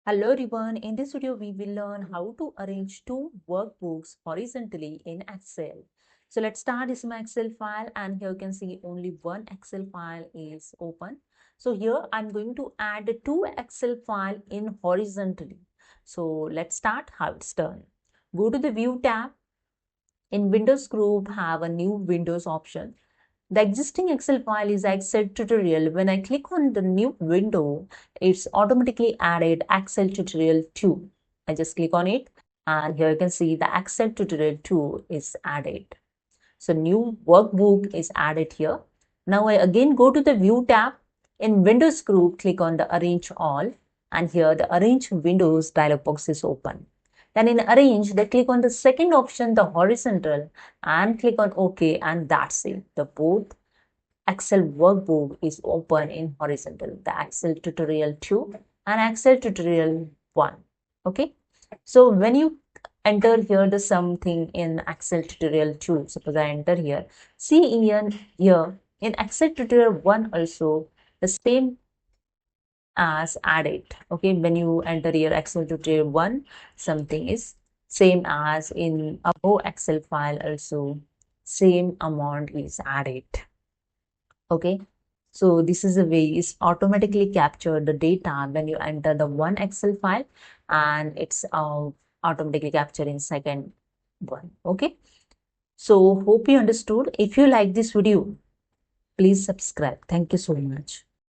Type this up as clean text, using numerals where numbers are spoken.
Hello everyone, in this video we will learn how to arrange two workbooks horizontally in Excel. So let's start. This is my Excel file and here you can see only one Excel file is open. So here I'm going to add two Excel file in horizontally. So let's start how it's done. Go to the View tab. In Windows group have a new Windows option. The existing Excel file is Excel tutorial. When I click on the new window, it's automatically added Excel tutorial 2. I just click on it and here you can see the Excel tutorial 2 is added. So new workbook is added here. Now I again go to the View tab. In Windows group, click on the Arrange All and here the Arrange Windows dialog box is open. Then in Arrange, they click on the second option, the horizontal, and click on OK, and that's it. The both Excel workbook is open in horizontal, the Excel tutorial 2 and Excel tutorial 1. Okay. So when you enter here the something in Excel tutorial 2, suppose I enter here, see here in Excel tutorial 1 also the same as added. Okay, when you enter your Excel tutorial 1, something is same as in above Excel file also same amount is added. Okay, so this is a way is automatically capture the data when you enter the one Excel file and it's automatically captured in second one. Okay, so hope you understood. If you like this video, please subscribe. Thank you so much.